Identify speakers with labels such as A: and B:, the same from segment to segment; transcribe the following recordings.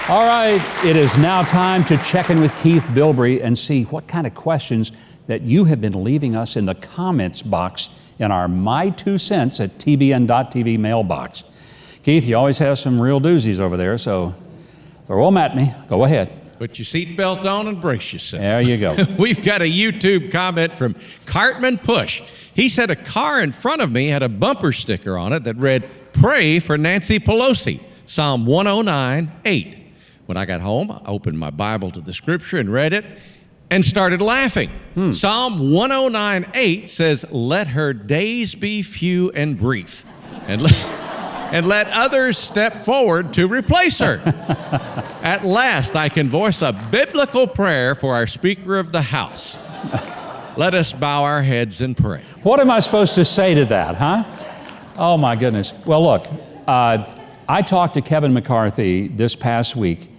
A: All right, it is now time to check in with Keith Bilbrey and see what kind of questions that you have been leaving us in the comments box in our My 2 Cents at TBN.TV mailbox. Keith, you always have some real doozies over there, so throw them at me. Go ahead.
B: Put your seatbelt on and brace yourself.
A: There you go.
B: We've got a YouTube comment from Cartman Push. He said a car in front of me had a bumper sticker on it that read, "Pray for Nancy Pelosi, Psalm 109:8. When I got home, I opened my Bible to the scripture and read it and started laughing. Psalm 109:8 says, "Let her days be few and brief, and let others step forward to replace her." At last, I can voice a biblical prayer for our Speaker of the House. Let us bow our heads and pray.
A: What am I supposed to say to that, huh? Oh, my goodness. Well, look, I talked to Kevin McCarthy this past week,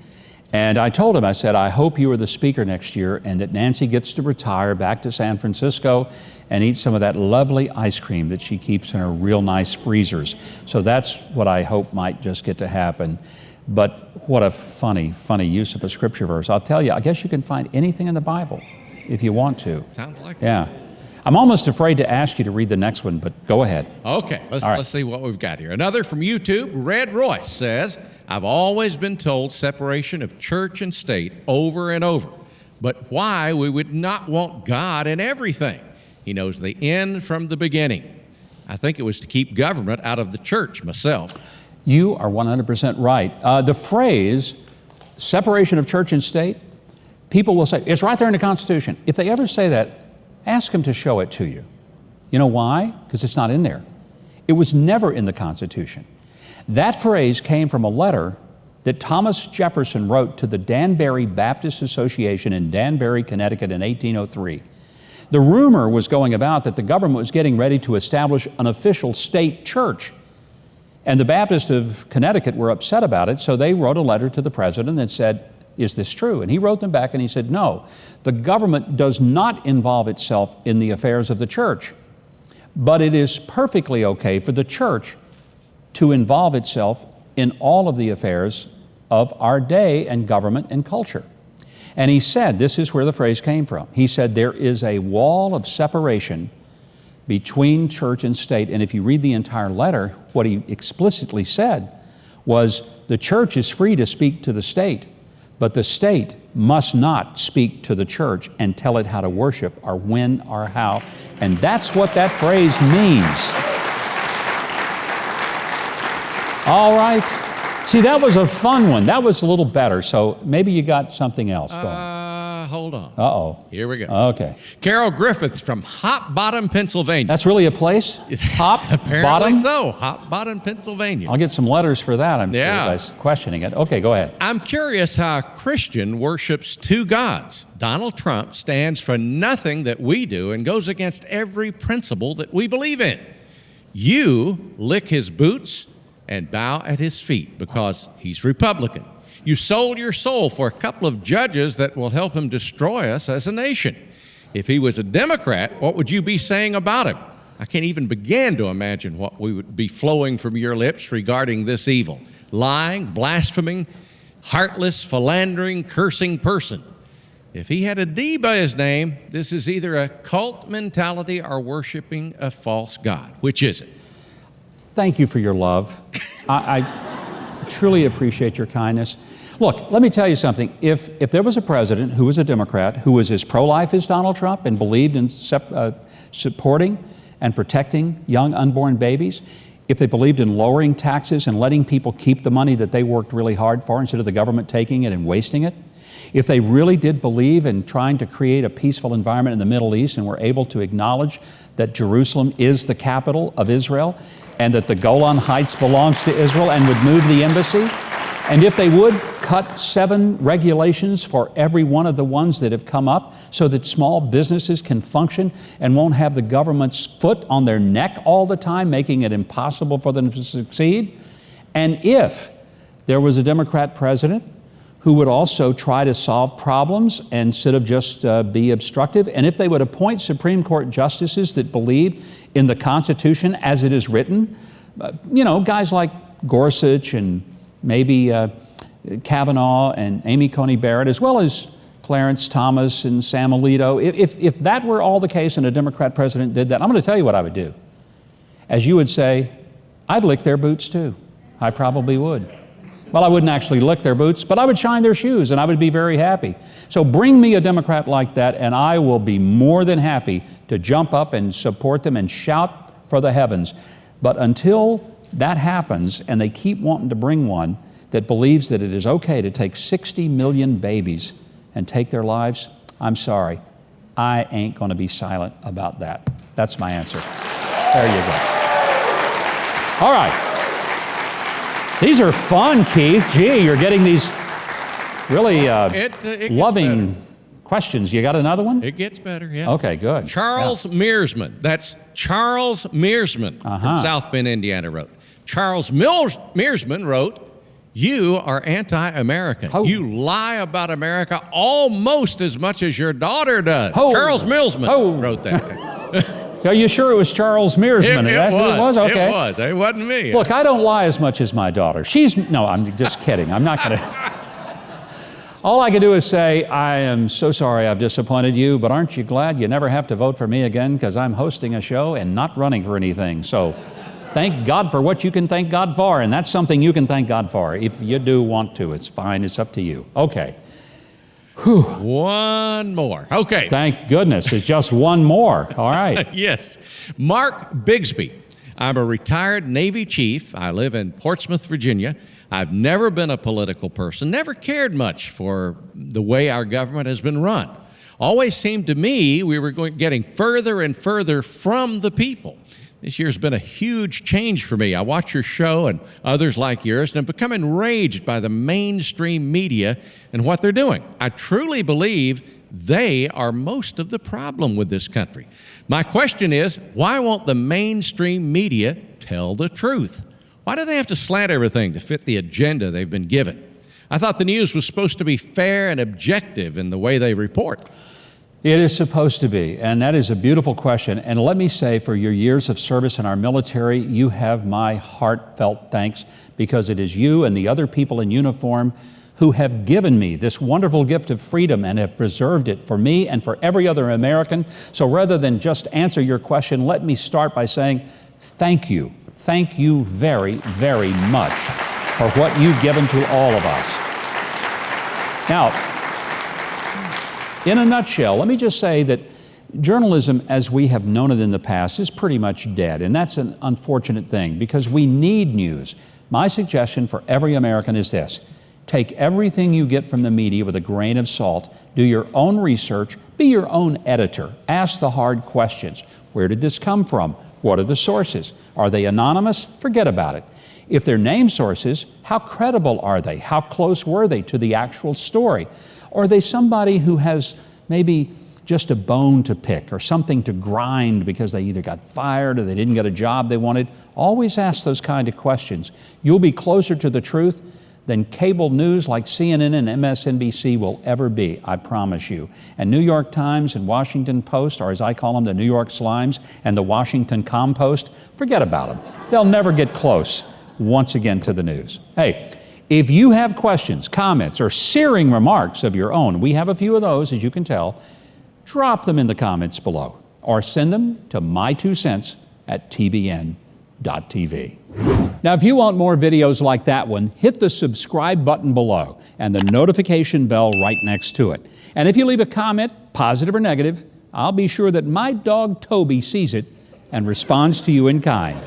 A: and I told him, I said, I hope you are the speaker next year and that Nancy gets to retire back to San Francisco and eat some of that lovely ice cream that she keeps in her real nice freezers. So that's what I hope might just get to happen. But what a funny use of a scripture verse. I'll tell you, I guess you can find anything in the Bible if you want to.
B: Sounds like it.
A: Yeah. I'm almost afraid to ask you to read the next one, but go ahead.
B: Okay, let's see what we've got here. Another from YouTube, Red Royce says, "I've always been told separation of church and state over and over, but why we would not want God in everything? He knows the end from the beginning. I think it was to keep government out of the church myself."
A: You are 100% right. The phrase, separation of church and state, people will say, it's right there in the Constitution. If they ever say that, ask them to show it to you. You know why? Because it's not in there. It was never in the Constitution. That phrase came from a letter that Thomas Jefferson wrote to the Danbury Baptist Association in Danbury, Connecticut in 1803. The rumor was going about that the government was getting ready to establish an official state church. And the Baptists of Connecticut were upset about it, so they wrote a letter to the president and said, is this true? And he wrote them back and he said, no, the government does not involve itself in the affairs of the church, but it is perfectly okay for the church to involve itself in all of the affairs of our day and government and culture. And he said, this is where the phrase came from. He said, there is a wall of separation between church and state. And if you read the entire letter, what he explicitly said was the church is free to speak to the state, but the state must not speak to the church and tell it how to worship or when or how. And that's what that phrase means. All right. See, that was a fun one. That was a little better. So maybe you got something else going.
B: Hold on.
A: Uh-oh.
B: Here we go.
A: Okay.
B: Carol Griffiths from Hop Bottom, Pennsylvania.
A: That's really a place? Hop
B: Apparently
A: Bottom?
B: so. Hop Bottom, Pennsylvania.
A: I'll get some letters for that, I'm sure, by questioning it. Okay, go ahead.
B: I'm curious how a Christian worships two gods. Donald Trump stands for nothing that we do and goes against every principle that we believe in. You lick his boots and bow at his feet because he's Republican. You sold your soul for a couple of judges that will help him destroy us as a nation. If he was a Democrat, what would you be saying about him? I can't even begin to imagine what we would be flowing from your lips regarding this evil, lying, blaspheming, heartless, philandering, cursing person. If he had a D by his name, this is either a cult mentality or worshiping a false god. Which is it?
A: Thank you for your love. I truly appreciate your kindness. Look, let me tell you something. If there was a president who was a Democrat, who was as pro-life as Donald Trump and believed in supporting and protecting young unborn babies, if they believed in lowering taxes and letting people keep the money that they worked really hard for instead of the government taking it and wasting it, if they really did believe in trying to create a peaceful environment in the Middle East and were able to acknowledge that Jerusalem is the capital of Israel and that the Golan Heights belongs to Israel and would move the embassy, and if they would cut 7 regulations for every one of the ones that have come up so that small businesses can function and won't have the government's foot on their neck all the time, making it impossible for them to succeed, and if there was a Democrat president who would also try to solve problems instead of just be obstructive, and if they would appoint Supreme Court justices that believe in the Constitution as it is written, guys like Gorsuch and maybe Kavanaugh and Amy Coney Barrett, as well as Clarence Thomas and Sam Alito. If that were all the case and a Democrat president did that, I'm going to tell you what I would do. As you would say, I'd lick their boots too. I probably would. Well, I wouldn't actually lick their boots, but I would shine their shoes and I would be very happy. So bring me a Democrat like that and I will be more than happy to jump up and support them and shout for the heavens. But until that happens and they keep wanting to bring one that believes that it is okay to take 60 million babies and take their lives, I'm sorry, I ain't going to be silent about that. That's my answer. There you go. All right. These are fun, Keith. Gee, you're getting these really loving questions. You got another one?
B: It gets better, yeah.
A: Okay, good.
B: Charles Mearsman. That's Charles Mearsman from South Bend, Indiana, wrote. Charles Mearsman wrote, "You are anti-American.
A: Oh.
B: You lie about America almost as much as your daughter does."
A: Oh.
B: Charles Mearsman wrote that.
A: Are you sure it was Charles Mearsman?
B: It was.
A: Okay.
B: It was. It wasn't me.
A: Look, I don't lie as much as my daughter. No, I'm just kidding. I'm not going to. All I can do is say, I am so sorry I've disappointed you, but aren't you glad you never have to vote for me again because I'm hosting a show and not running for anything. So thank God for what you can thank God for, and that's something you can thank God for. If you do want to, it's fine. It's up to you. Okay. Whew.
B: One more. Okay.
A: Thank goodness. It's just one more. All right.
B: Yes. Mark Bigsby. I'm a retired Navy chief. I live in Portsmouth, Virginia. I've never been a political person, never cared much for the way our government has been run. Always seemed to me we were getting further and further from the people. This year's been a huge change for me. I watch your show and others like yours, and I've become enraged by the mainstream media and what they're doing. I truly believe they are most of the problem with this country. My question is, why won't the mainstream media tell the truth? Why do they have to slant everything to fit the agenda they've been given? I thought the news was supposed to be fair and objective in the way they report.
A: It is supposed to be, and that is a beautiful question. And let me say, for your years of service in our military, you have my heartfelt thanks, because it is you and the other people in uniform who have given me this wonderful gift of freedom and have preserved it for me and for every other American. So rather than just answer your question, let me start by saying thank you. Thank you very, very much for what you've given to all of us. Now, in a nutshell, let me just say that journalism as we have known it in the past is pretty much dead, and that's an unfortunate thing because we need news. My suggestion for every American is this: take everything you get from the media with a grain of salt, do your own research, be your own editor, ask the hard questions. Where did this come from? What are the sources? Are they anonymous? Forget about it. If they're named sources, how credible are they? How close were they to the actual story? Or are they somebody who has maybe just a bone to pick or something to grind because they either got fired or they didn't get a job they wanted? Always ask those kind of questions. You'll be closer to the truth than cable news like CNN and MSNBC will ever be, I promise you. And New York Times and Washington Post, or as I call them, the New York Slimes and the Washington Compost, forget about them. They'll never get close once again to the news. Hey, if you have questions, comments, or searing remarks of your own, we have a few of those, as you can tell, drop them in the comments below or send them to my2cents@tbn.tv. Now, if you want more videos like that one, hit the subscribe button below and the notification bell right next to it. And if you leave a comment, positive or negative, I'll be sure that my dog Toby sees it and responds to you in kind.